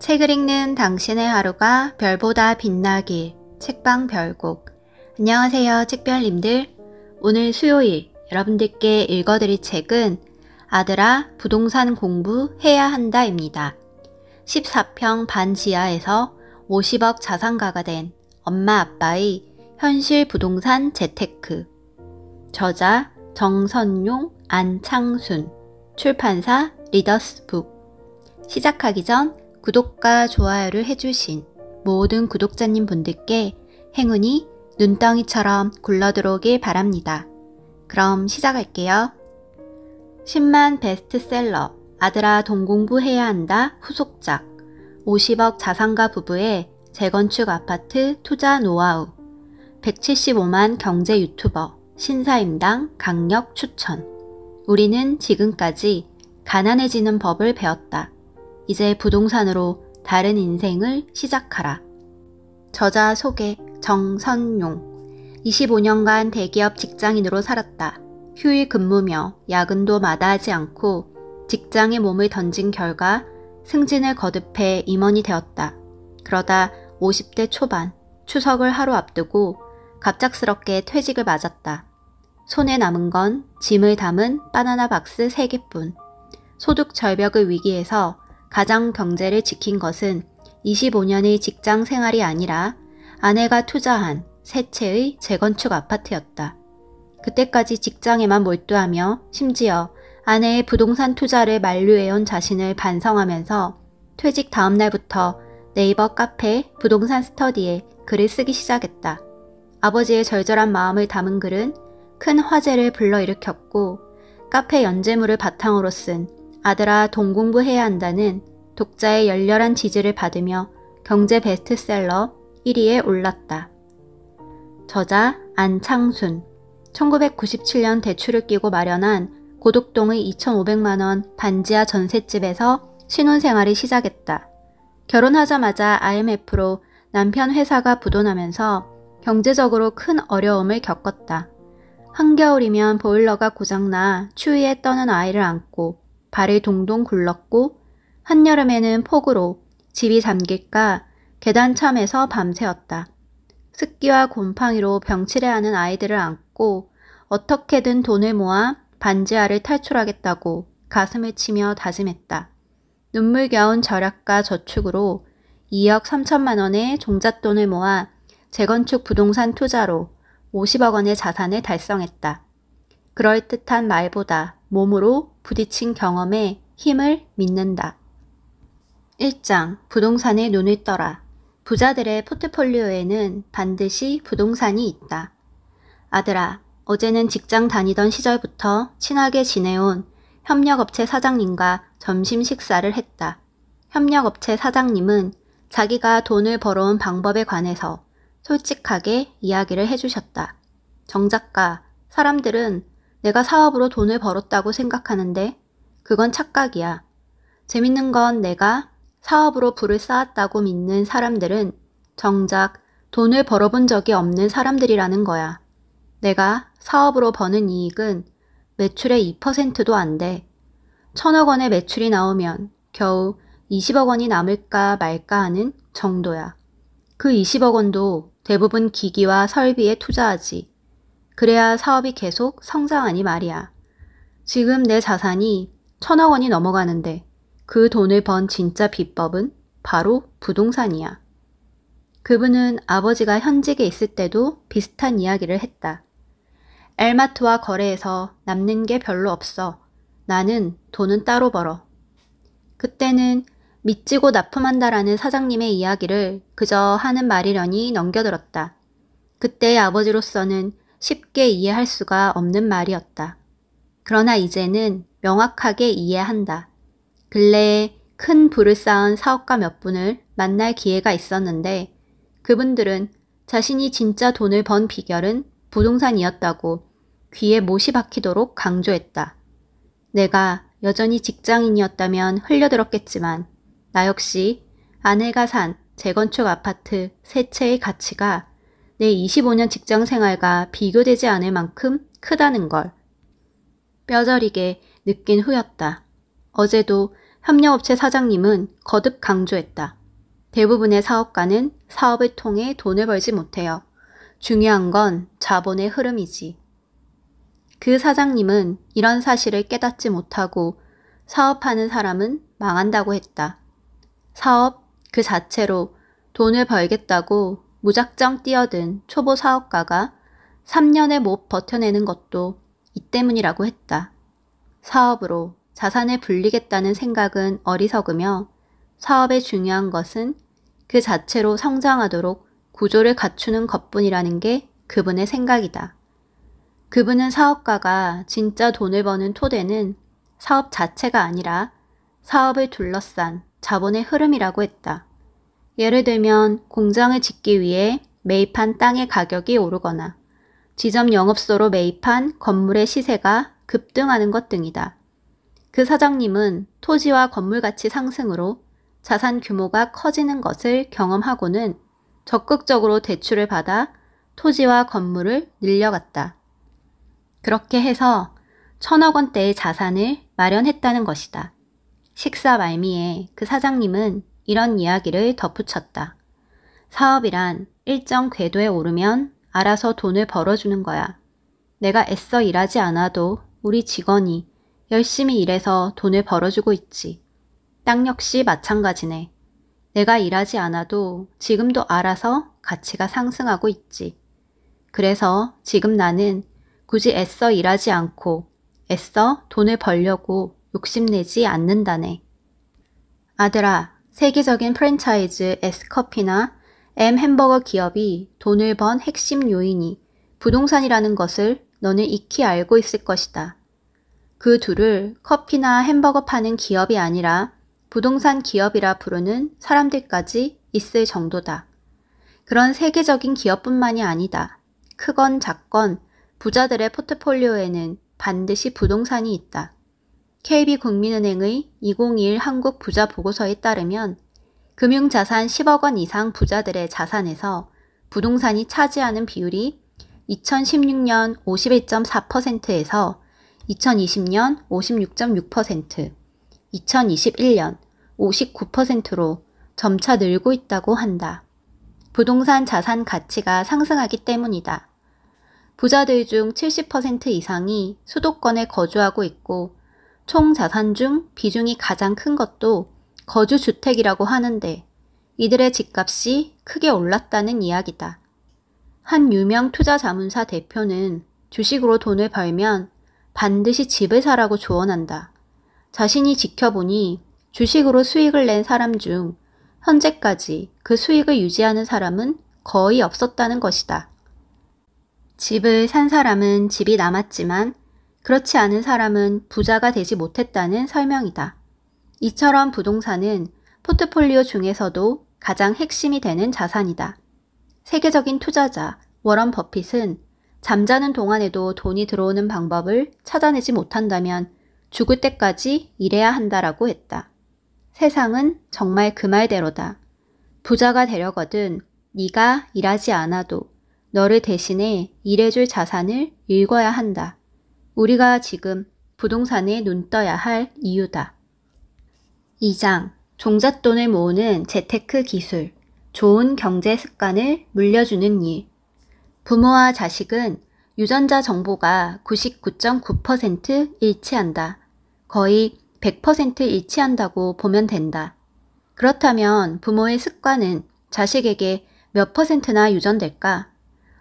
책을 읽는 당신의 하루가 별보다 빛나길. 책방 별곡. 안녕하세요, 책별님들. 오늘 수요일 여러분들께 읽어드릴 책은 아들아, 부동산 공부해야 한다입니다. 14평 반 지하에서 50억 자산가가 된 엄마 아빠의 현실 부동산 재테크. 저자 정선용, 안창순. 출판사 리더스북. 시작하기 전 구독과 좋아요를 해주신 모든 구독자님 분들께 행운이 눈덩이처럼 굴러들어오길 바랍니다. 그럼 시작할게요. 10만 베스트셀러 아들아 돈 공부해야 한다 후속작 50억 자산가 부부의 재건축 아파트 투자 노하우 175만 경제 유튜버 신사임당 강력 추천. 우리는 지금까지 가난해지는 법을 배웠다. 이제 부동산으로 다른 인생을 시작하라. 저자 소개 정선용. 25년간 대기업 직장인으로 살았다. 휴일 근무며 야근도 마다하지 않고 직장에 몸을 던진 결과 승진을 거듭해 임원이 되었다. 그러다 50대 초반 추석을 하루 앞두고 갑작스럽게 퇴직을 맞았다. 손에 남은 건 짐을 담은 바나나 박스 3개뿐. 소득 절벽의 위기에서 가장 경제를 지킨 것은 25년의 직장 생활이 아니라 아내가 투자한 세 채의 재건축 아파트였다. 그때까지 직장에만 몰두하며 심지어 아내의 부동산 투자를 만류해온 자신을 반성하면서 퇴직 다음 날부터 네이버 카페 부동산 스터디에 글을 쓰기 시작했다. 아버지의 절절한 마음을 담은 글은 큰 화제를 불러일으켰고 카페 연재물을 바탕으로 쓴 아들아 돈 공부해야 한다는 독자의 열렬한 지지를 받으며 경제 베스트셀러 1위에 올랐다. 저자 안창순. 1997년 대출을 끼고 마련한 고덕동의 2,500만원 반지하 전셋집에서 신혼생활을 시작했다. 결혼하자마자 IMF로 남편 회사가 부도나면서 경제적으로 큰 어려움을 겪었다. 한겨울이면 보일러가 고장나 추위에 떠는 아이를 안고 발을 동동 굴렀고 한여름에는 폭우로 집이 잠길까 계단참에서 밤새웠다. 습기와 곰팡이로 병치레하는 아이들을 안고 어떻게든 돈을 모아 반지하를 탈출하겠다고 가슴을 치며 다짐했다. 눈물겨운 절약과 저축으로 2억 3천만 원의 종잣돈을 모아 재건축 부동산 투자로 50억 원의 자산을 달성했다. 그럴듯한 말보다 몸으로 부딪힌 경험에 힘을 믿는다. 1장 부동산에 눈을 떠라. 부자들의 포트폴리오에는 반드시 부동산이 있다. 아들아, 어제는 직장 다니던 시절부터 친하게 지내온 협력업체 사장님과 점심 식사를 했다. 협력업체 사장님은 자기가 돈을 벌어온 방법에 관해서 솔직하게 이야기를 해주셨다. 정 작가, 사람들은 내가 사업으로 돈을 벌었다고 생각하는데 그건 착각이야. 재밌는 건 내가 사업으로 부를 쌓았다고 믿는 사람들은 정작 돈을 벌어본 적이 없는 사람들이라는 거야. 내가 사업으로 버는 이익은 매출의 2%도 안 돼. 1,000억 원의 매출이 나오면 겨우 20억 원이 남을까 말까 하는 정도야. 그 20억 원도 대부분 기기와 설비에 투자하지. 그래야 사업이 계속 성장하니 말이야. 지금 내 자산이 1,000억 원이 넘어가는데 그 돈을 번 진짜 비법은 바로 부동산이야. 그분은 아버지가 현직에 있을 때도 비슷한 이야기를 했다. 엘마트와 거래해서 남는 게 별로 없어. 나는 돈은 따로 벌어. 그때는 믿지고 납품한다라는 사장님의 이야기를 그저 하는 말이려니 넘겨들었다. 그때의 아버지로서는 쉽게 이해할 수가 없는 말이었다. 그러나 이제는 명확하게 이해한다. 근래에 큰 부를 쌓은 사업가 몇 분을 만날 기회가 있었는데 그분들은 자신이 진짜 돈을 번 비결은 부동산이었다고 귀에 못이 박히도록 강조했다. 내가 여전히 직장인이었다면 흘려들었겠지만 나 역시 아내가 산 재건축 아파트 3채의 가치가 내 25년 직장 생활과 비교되지 않을 만큼 크다는 걸 뼈저리게 느낀 후였다. 어제도 협력업체 사장님은 거듭 강조했다. 대부분의 사업가는 사업을 통해 돈을 벌지 못해요. 중요한 건 자본의 흐름이지. 그 사장님은 이런 사실을 깨닫지 못하고 사업하는 사람은 망한다고 했다. 사업 그 자체로 돈을 벌겠다고 무작정 뛰어든 초보 사업가가 3년에 못 버텨내는 것도 이 때문이라고 했다. 사업으로 자산을 불리겠다는 생각은 어리석으며 사업의 중요한 것은 그 자체로 성장하도록 구조를 갖추는 것뿐이라는 게 그분의 생각이다. 그분은 사업가가 진짜 돈을 버는 토대는 사업 자체가 아니라 사업을 둘러싼 자본의 흐름이라고 했다. 예를 들면 공장을 짓기 위해 매입한 땅의 가격이 오르거나 지점 영업소로 매입한 건물의 시세가 급등하는 것 등이다. 그 사장님은 토지와 건물 가치 상승으로 자산 규모가 커지는 것을 경험하고는 적극적으로 대출을 받아 토지와 건물을 늘려갔다. 그렇게 해서 1,000억 원대의 자산을 마련했다는 것이다. 식사 말미에 그 사장님은 이런 이야기를 덧붙였다. 사업이란 일정 궤도에 오르면 알아서 돈을 벌어주는 거야. 내가 애써 일하지 않아도 우리 직원이 열심히 일해서 돈을 벌어주고 있지. 땅 역시 마찬가지네. 내가 일하지 않아도 지금도 알아서 가치가 상승하고 있지. 그래서 지금 나는 굳이 애써 일하지 않고 애써 돈을 벌려고 욕심내지 않는다네. 아들아, 세계적인 프랜차이즈 S커피나 M 햄버거 기업이 돈을 번 핵심 요인이 부동산이라는 것을 너는 익히 알고 있을 것이다. 그 둘을 커피나 햄버거 파는 기업이 아니라 부동산 기업이라 부르는 사람들까지 있을 정도다. 그런 세계적인 기업뿐만이 아니다. 크건 작건 부자들의 포트폴리오에는 반드시 부동산이 있다. KB국민은행의 2021 한국 부자 보고서에 따르면 금융자산 10억 원 이상 부자들의 자산에서 부동산이 차지하는 비율이 2016년 51.4%에서 2020년 56.6%, 2021년 59%로 점차 늘고 있다고 한다. 부동산 자산 가치가 상승하기 때문이다. 부자들 중 70% 이상이 수도권에 거주하고 있고 총 자산 중 비중이 가장 큰 것도 거주주택이라고 하는데 이들의 집값이 크게 올랐다는 이야기다. 한 유명 투자자문사 대표는 주식으로 돈을 벌면 반드시 집을 사라고 조언한다. 자신이 지켜보니 주식으로 수익을 낸 사람 중 현재까지 그 수익을 유지하는 사람은 거의 없었다는 것이다. 집을 산 사람은 집이 남았지만 그렇지 않은 사람은 부자가 되지 못했다는 설명이다. 이처럼 부동산은 포트폴리오 중에서도 가장 핵심이 되는 자산이다. 세계적인 투자자 워런 버핏은 잠자는 동안에도 돈이 들어오는 방법을 찾아내지 못한다면 죽을 때까지 일해야 한다라고 했다. 세상은 정말 그 말대로다. 부자가 되려거든 네가 일하지 않아도 너를 대신해 일해줄 자산을 읽어야 한다. 우리가 지금 부동산에 눈 떠야 할 이유다. 2장 종잣돈을 모으는 재테크 기술, 좋은 경제 습관을 물려주는 일. 부모와 자식은 유전자 정보가 99.9% 일치한다. 거의 100% 일치한다고 보면 된다. 그렇다면 부모의 습관은 자식에게 몇 %나 유전될까?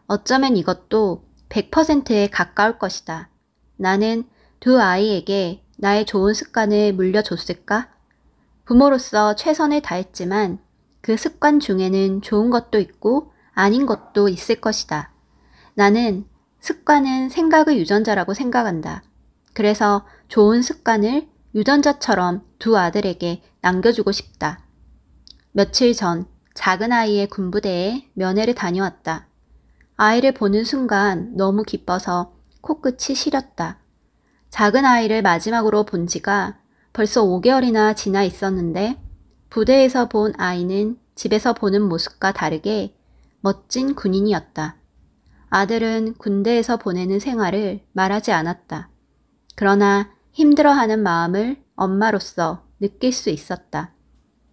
어쩌면 이것도 100%에 가까울 것이다. 나는 두 아이에게 나의 좋은 습관을 물려줬을까? 부모로서 최선을 다했지만 그 습관 중에는 좋은 것도 있고 아닌 것도 있을 것이다. 나는 습관은 생각의 유전자라고 생각한다. 그래서 좋은 습관을 유전자처럼 두 아들에게 남겨주고 싶다. 며칠 전 작은 아이의 군부대에 면회를 다녀왔다. 아이를 보는 순간 너무 기뻐서 코끝이 시렸다. 작은 아이를 마지막으로 본 지가 벌써 5개월이나 지나 있었는데 부대에서 본 아이는 집에서 보는 모습과 다르게 멋진 군인이었다. 아들은 군대에서 보내는 생활을 말하지 않았다. 그러나 힘들어하는 마음을 엄마로서 느낄 수 있었다.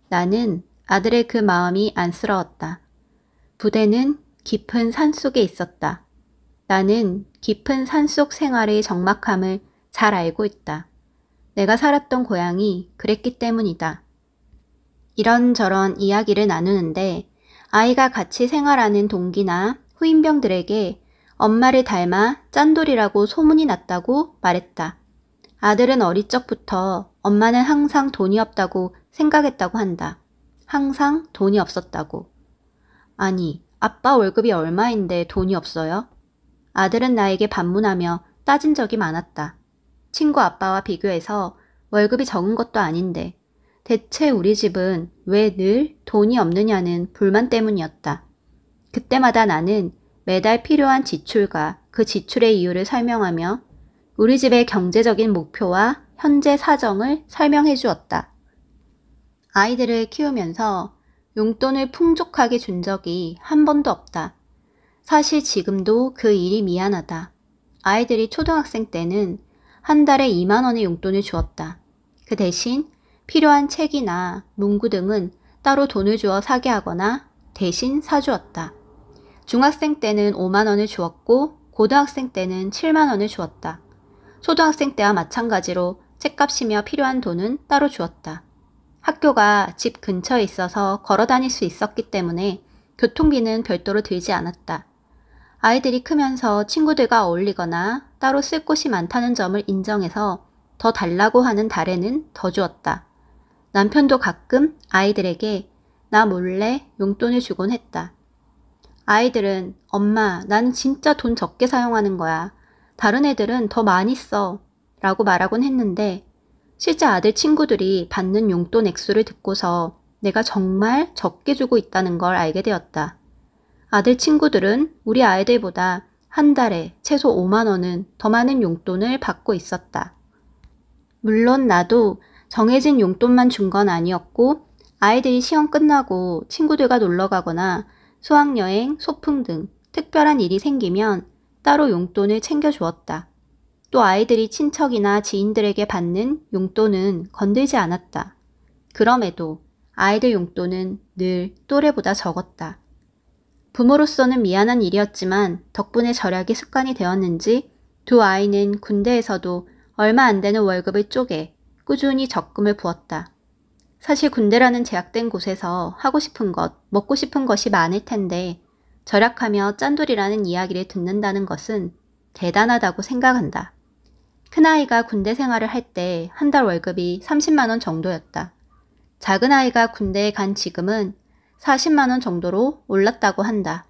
나는 아들의 그 마음이 안쓰러웠다. 부대는 깊은 산속에 있었다. 나는 깊은 산속 생활의 적막함을 잘 알고 있다. 내가 살았던 고향이 그랬기 때문이다. 이런저런 이야기를 나누는데 아이가 같이 생활하는 동기나 후임병들에게 엄마를 닮아 짠돌이라고 소문이 났다고 말했다. 아들은 어릴 적부터 엄마는 항상 돈이 없다고 생각했다고 한다. 항상 돈이 없었다고. 아니, 아빠 월급이 얼마인데 돈이 없어요? 아들은 나에게 반문하며 따진 적이 많았다. 친구 아빠와 비교해서 월급이 적은 것도 아닌데 대체 우리 집은 왜 늘 돈이 없느냐는 불만 때문이었다. 그때마다 나는 매달 필요한 지출과 그 지출의 이유를 설명하며 우리 집의 경제적인 목표와 현재 사정을 설명해 주었다. 아이들을 키우면서 용돈을 풍족하게 준 적이 한 번도 없다. 사실 지금도 그 일이 미안하다. 아이들이 초등학생 때는 한 달에 2만 원의 용돈을 주었다. 그 대신 필요한 책이나 문구 등은 따로 돈을 주어 사게 하거나 대신 사주었다. 중학생 때는 5만 원을 주었고 고등학생 때는 7만 원을 주었다. 초등학생 때와 마찬가지로 책값이며 필요한 돈은 따로 주었다. 학교가 집 근처에 있어서 걸어 다닐 수 있었기 때문에 교통비는 별도로 들지 않았다. 아이들이 크면서 친구들과 어울리거나 따로 쓸 곳이 많다는 점을 인정해서 더 달라고 하는 달에는 더 주었다. 남편도 가끔 아이들에게 나 몰래 용돈을 주곤 했다. 아이들은 엄마, 나는 진짜 돈 적게 사용하는 거야. 다른 애들은 더 많이 써. 라고 말하곤 했는데 실제 아들 친구들이 받는 용돈 액수를 듣고서 내가 정말 적게 주고 있다는 걸 알게 되었다. 아들 친구들은 우리 아이들보다 한 달에 최소 5만 원은 더 많은 용돈을 받고 있었다. 물론 나도 정해진 용돈만 준 건 아니었고 아이들이 시험 끝나고 친구들과 놀러 가거나 수학여행, 소풍 등 특별한 일이 생기면 따로 용돈을 챙겨주었다. 또 아이들이 친척이나 지인들에게 받는 용돈은 건들지 않았다. 그럼에도 아이들 용돈은 늘 또래보다 적었다. 부모로서는 미안한 일이었지만 덕분에 절약이 습관이 되었는지 두 아이는 군대에서도 얼마 안 되는 월급을 쪼개 꾸준히 적금을 부었다. 사실 군대라는 제약된 곳에서 하고 싶은 것, 먹고 싶은 것이 많을 텐데 절약하며 짠돌이라는 이야기를 듣는다는 것은 대단하다고 생각한다. 큰아이가 군대 생활을 할 때 한 달 월급이 30만 원 정도였다. 작은아이가 군대에 간 지금은 40만 원 정도로 올랐다고 한다.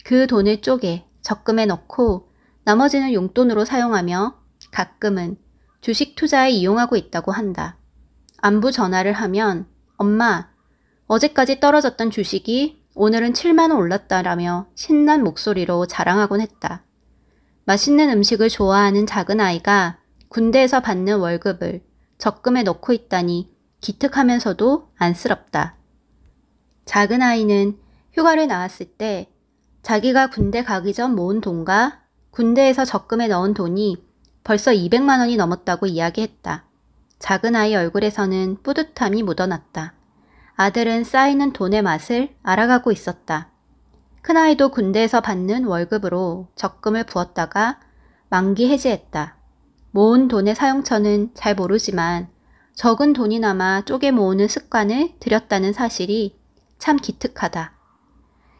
그 돈을 쪼개 적금에 넣고 나머지는 용돈으로 사용하며 가끔은 주식 투자에 이용하고 있다고 한다. 안부 전화를 하면 엄마, 어제까지 떨어졌던 주식이 오늘은 7만 원 올랐다라며 신난 목소리로 자랑하곤 했다. 맛있는 음식을 좋아하는 작은아이가 군대에서 받는 월급을 적금에 넣고 있다니 기특하면서도 안쓰럽다. 작은아이는 휴가를 나왔을 때 자기가 군대 가기 전 모은 돈과 군대에서 적금에 넣은 돈이 벌써 200만 원이 넘었다고 이야기했다. 작은아이 얼굴에서는 뿌듯함이 묻어났다. 아들은 쌓이는 돈의 맛을 알아가고 있었다. 큰아이도 군대에서 받는 월급으로 적금을 부었다가 만기 해지했다. 모은 돈의 사용처는 잘 모르지만 적은 돈이 남아 쪼개 모으는 습관을 들였다는 사실이 참 기특하다.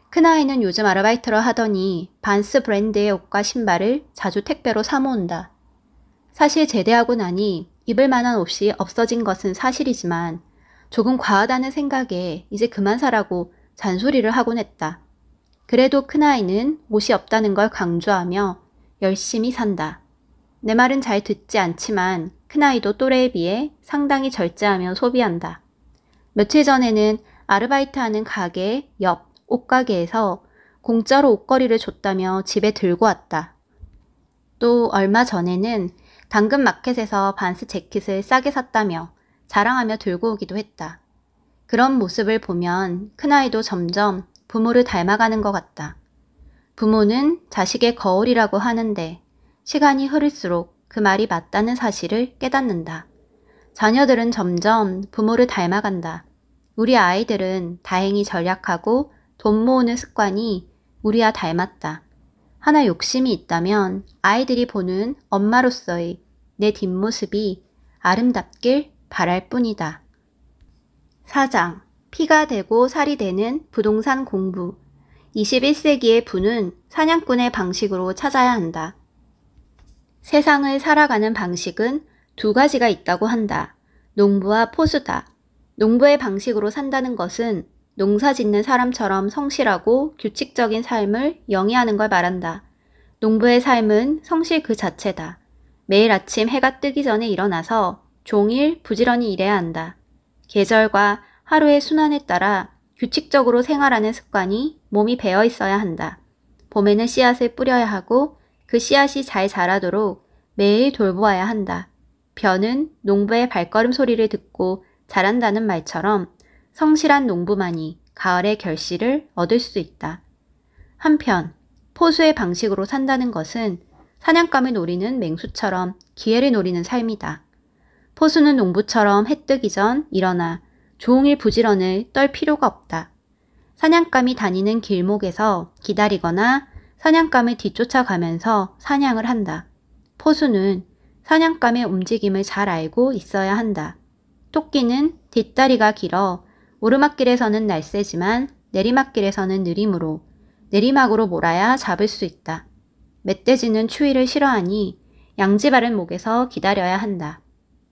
큰아이는 요즘 아르바이트를 하더니 반스 브랜드의 옷과 신발을 자주 택배로 사모은다. 사실 제대하고 나니 입을 만한 옷이 없어진 것은 사실이지만 조금 과하다는 생각에 이제 그만 사라고 잔소리를 하곤 했다. 그래도 큰아이는 옷이 없다는 걸 강조하며 열심히 산다. 내 말은 잘 듣지 않지만 큰아이도 또래에 비해 상당히 절제하며 소비한다. 며칠 전에는 아르바이트하는 가게 옆 옷가게에서 공짜로 옷걸이를 줬다며 집에 들고 왔다. 또 얼마 전에는 당근마켓에서 반스 재킷을 싸게 샀다며 자랑하며 들고 오기도 했다. 그런 모습을 보면 큰아이도 점점 부모를 닮아가는 것 같다. 부모는 자식의 거울이라고 하는데 시간이 흐를수록 그 말이 맞다는 사실을 깨닫는다. 자녀들은 점점 부모를 닮아간다. 우리 아이들은 다행히 절약하고 돈 모으는 습관이 우리와 닮았다. 하나 욕심이 있다면 아이들이 보는 엄마로서의 내 뒷모습이 아름답길 바랄 뿐이다. 4장. 피가 되고 살이 되는 부동산 공부. 21세기의 부는 사냥꾼의 방식으로 찾아야 한다. 세상을 살아가는 방식은 두 가지가 있다고 한다. 농부와 포수다. 농부의 방식으로 산다는 것은 농사 짓는 사람처럼 성실하고 규칙적인 삶을 영위하는 걸 말한다. 농부의 삶은 성실 그 자체다. 매일 아침 해가 뜨기 전에 일어나서 종일 부지런히 일해야 한다. 계절과 하루의 순환에 따라 규칙적으로 생활하는 습관이 몸이 배어 있어야 한다. 봄에는 씨앗을 뿌려야 하고 그 씨앗이 잘 자라도록 매일 돌보아야 한다. 벼는 농부의 발걸음 소리를 듣고 자란다는 말처럼 성실한 농부만이 가을의 결실을 얻을 수 있다. 한편 포수의 방식으로 산다는 것은 사냥감을 노리는 맹수처럼 기회를 노리는 삶이다. 포수는 농부처럼 해 뜨기 전 일어나 종일 부지런을 떨 필요가 없다. 사냥감이 다니는 길목에서 기다리거나 사냥감을 뒤쫓아가면서 사냥을 한다. 포수는 사냥감의 움직임을 잘 알고 있어야 한다. 토끼는 뒷다리가 길어 오르막길에서는 날쌔지만 내리막길에서는 느리므로 내리막으로 몰아야 잡을 수 있다. 멧돼지는 추위를 싫어하니 양지 바른 목에서 기다려야 한다.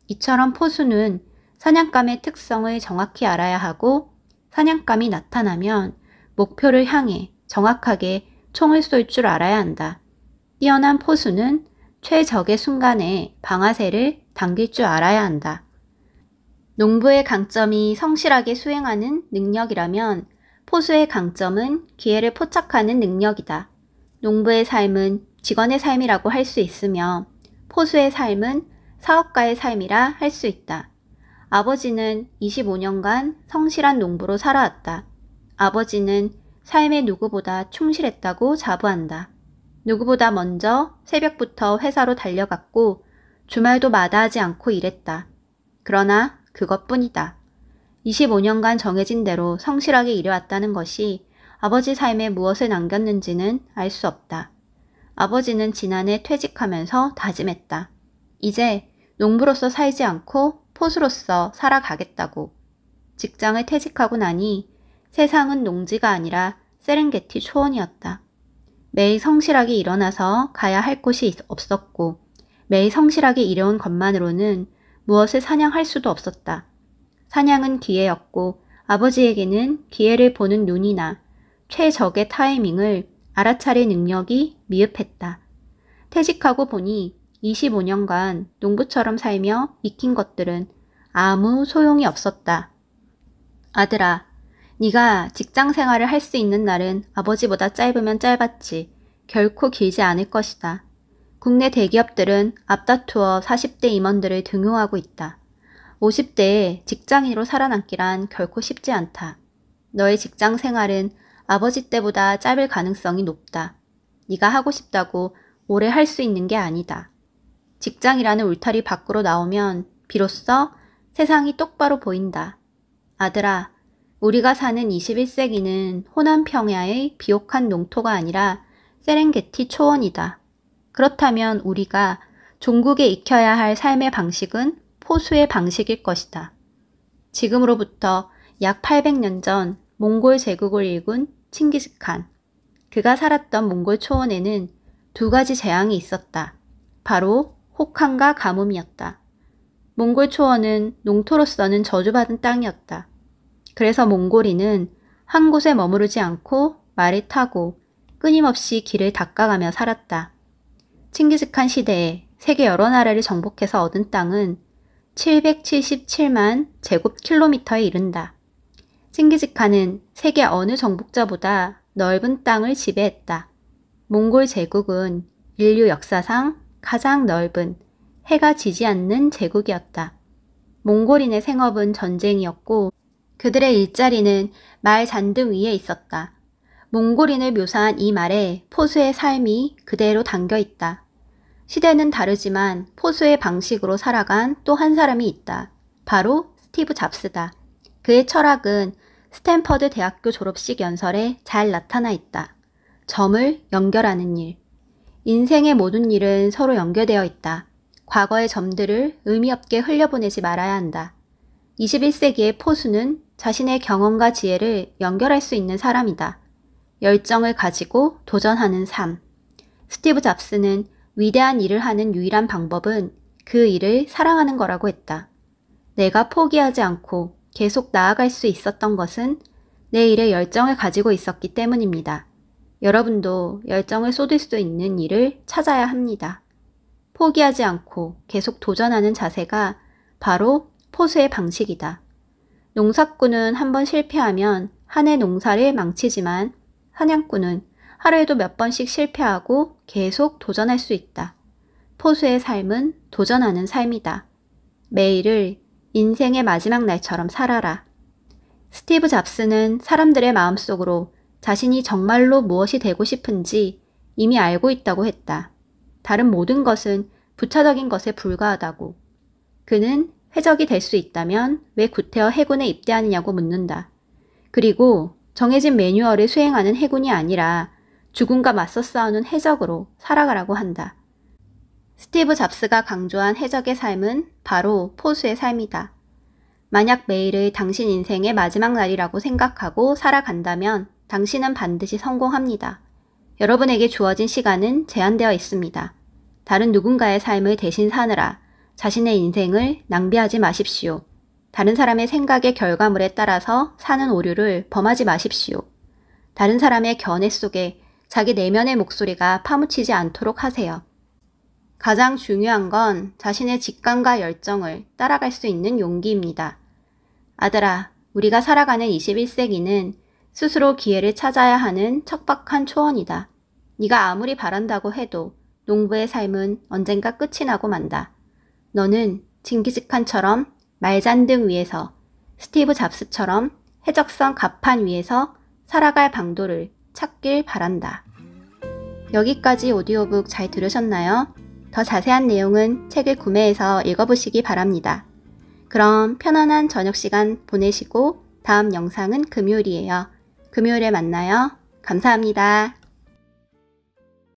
이처럼 포수는 사냥감의 특성을 정확히 알아야 하고 사냥감이 나타나면 목표를 향해 정확하게 총을 쏠 줄 알아야 한다. 뛰어난 포수는 최적의 순간에 방아쇠를 당길 줄 알아야 한다. 농부의 강점이 성실하게 수행하는 능력이라면 포수의 강점은 기회를 포착하는 능력이다. 농부의 삶은 직원의 삶이라고 할 수 있으며 포수의 삶은 사업가의 삶이라 할 수 있다. 아버지는 25년간 성실한 농부로 살아왔다. 아버지는 삶의 누구보다 충실했다고 자부한다. 누구보다 먼저 새벽부터 회사로 달려갔고 주말도 마다하지 않고 일했다. 그러나 그것뿐이다. 25년간 정해진 대로 성실하게 일해왔다는 것이 아버지 삶에 무엇을 남겼는지는 알 수 없다. 아버지는 지난해 퇴직하면서 다짐했다. 이제 농부로서 살지 않고 포수로서 살아가겠다고. 직장을 퇴직하고 나니 세상은 농지가 아니라 세렝게티 초원이었다. 매일 성실하게 일어나서 가야 할 곳이 없었고 매일 성실하게 일해온 것만으로는 무엇을 사냥할 수도 없었다. 사냥은 기회였고 아버지에게는 기회를 보는 눈이나 최적의 타이밍을 알아차릴 능력이 미흡했다. 퇴직하고 보니 25년간 농부처럼 살며 익힌 것들은 아무 소용이 없었다. 아들아, 네가 직장 생활을 할 수 있는 날은 아버지보다 짧으면 짧았지 결코 길지 않을 것이다. 국내 대기업들은 앞다투어 40대 임원들을 등용하고 있다. 50대에 직장인으로 살아남기란 결코 쉽지 않다. 너의 직장 생활은 아버지 때보다 짧을 가능성이 높다. 네가 하고 싶다고 오래 할 수 있는 게 아니다. 직장이라는 울타리 밖으로 나오면 비로소 세상이 똑바로 보인다. 아들아, 우리가 사는 21세기는 호남 평야의 비옥한 농토가 아니라 세렝게티 초원이다. 그렇다면 우리가 종국에 익혀야 할 삶의 방식은 포수의 방식일 것이다. 지금으로부터 약 800년 전 몽골 제국을 일군 칭기즈칸. 그가 살았던 몽골 초원에는 두 가지 재앙이 있었다. 바로 혹한과 가뭄이었다. 몽골 초원은 농토로서는 저주받은 땅이었다. 그래서 몽골인은 한 곳에 머무르지 않고 말을 타고 끊임없이 길을 닦아가며 살았다. 칭기즈칸 시대에 세계 여러 나라를 정복해서 얻은 땅은 777만 제곱킬로미터에 이른다. 칭기즈칸은 세계 어느 정복자보다 넓은 땅을 지배했다. 몽골 제국은 인류 역사상 가장 넓은 해가 지지 않는 제국이었다. 몽골인의 생업은 전쟁이었고 그들의 일자리는 말 잔등 위에 있었다. 몽골인을 묘사한 이 말에 포수의 삶이 그대로 담겨 있다. 시대는 다르지만 포수의 방식으로 살아간 또 한 사람이 있다. 바로 스티브 잡스다. 그의 철학은 스탠퍼드 대학교 졸업식 연설에 잘 나타나 있다. 점을 연결하는 일. 인생의 모든 일은 서로 연결되어 있다. 과거의 점들을 의미 없게 흘려보내지 말아야 한다. 21세기의 포수는 자신의 경험과 지혜를 연결할 수 있는 사람이다. 열정을 가지고 도전하는 삶. 스티브 잡스는 위대한 일을 하는 유일한 방법은 그 일을 사랑하는 거라고 했다. 내가 포기하지 않고 계속 나아갈 수 있었던 것은 내 일에 열정을 가지고 있었기 때문입니다. 여러분도 열정을 쏟을 수 있는 일을 찾아야 합니다. 포기하지 않고 계속 도전하는 자세가 바로 포수의 방식이다. 농사꾼은 한번 실패하면 한 해 농사를 망치지만 사냥꾼은 하루에도 몇 번씩 실패하고 계속 도전할 수 있다. 포수의 삶은 도전하는 삶이다. 매일을 인생의 마지막 날처럼 살아라. 스티브 잡스는 사람들의 마음속으로 자신이 정말로 무엇이 되고 싶은지 이미 알고 있다고 했다. 다른 모든 것은 부차적인 것에 불과하다고. 그는 해적이 될 수 있다면 왜 구태여 해군에 입대하느냐고 묻는다. 그리고 정해진 매뉴얼을 수행하는 해군이 아니라 죽음과 맞서 싸우는 해적으로 살아가라고 한다. 스티브 잡스가 강조한 해적의 삶은 바로 포수의 삶이다. 만약 매일을 당신 인생의 마지막 날이라고 생각하고 살아간다면 당신은 반드시 성공합니다. 여러분에게 주어진 시간은 제한되어 있습니다. 다른 누군가의 삶을 대신 사느라 자신의 인생을 낭비하지 마십시오. 다른 사람의 생각의 결과물에 따라서 사는 오류를 범하지 마십시오. 다른 사람의 견해 속에 자기 내면의 목소리가 파묻히지 않도록 하세요. 가장 중요한 건 자신의 직감과 열정을 따라갈 수 있는 용기입니다. 아들아, 우리가 살아가는 21세기는 스스로 기회를 찾아야 하는 척박한 초원이다. 네가 아무리 바란다고 해도 농부의 삶은 언젠가 끝이 나고 만다. 너는 징기즈칸처럼 말잔등 위에서, 스티브 잡스처럼 해적선 갑판 위에서 살아갈 방도를 찾길 바란다. 여기까지 오디오북 잘 들으셨나요? 더 자세한 내용은 책을 구매해서 읽어보시기 바랍니다. 그럼 편안한 저녁 시간 보내시고 다음 영상은 금요일이에요. 금요일에 만나요. 감사합니다.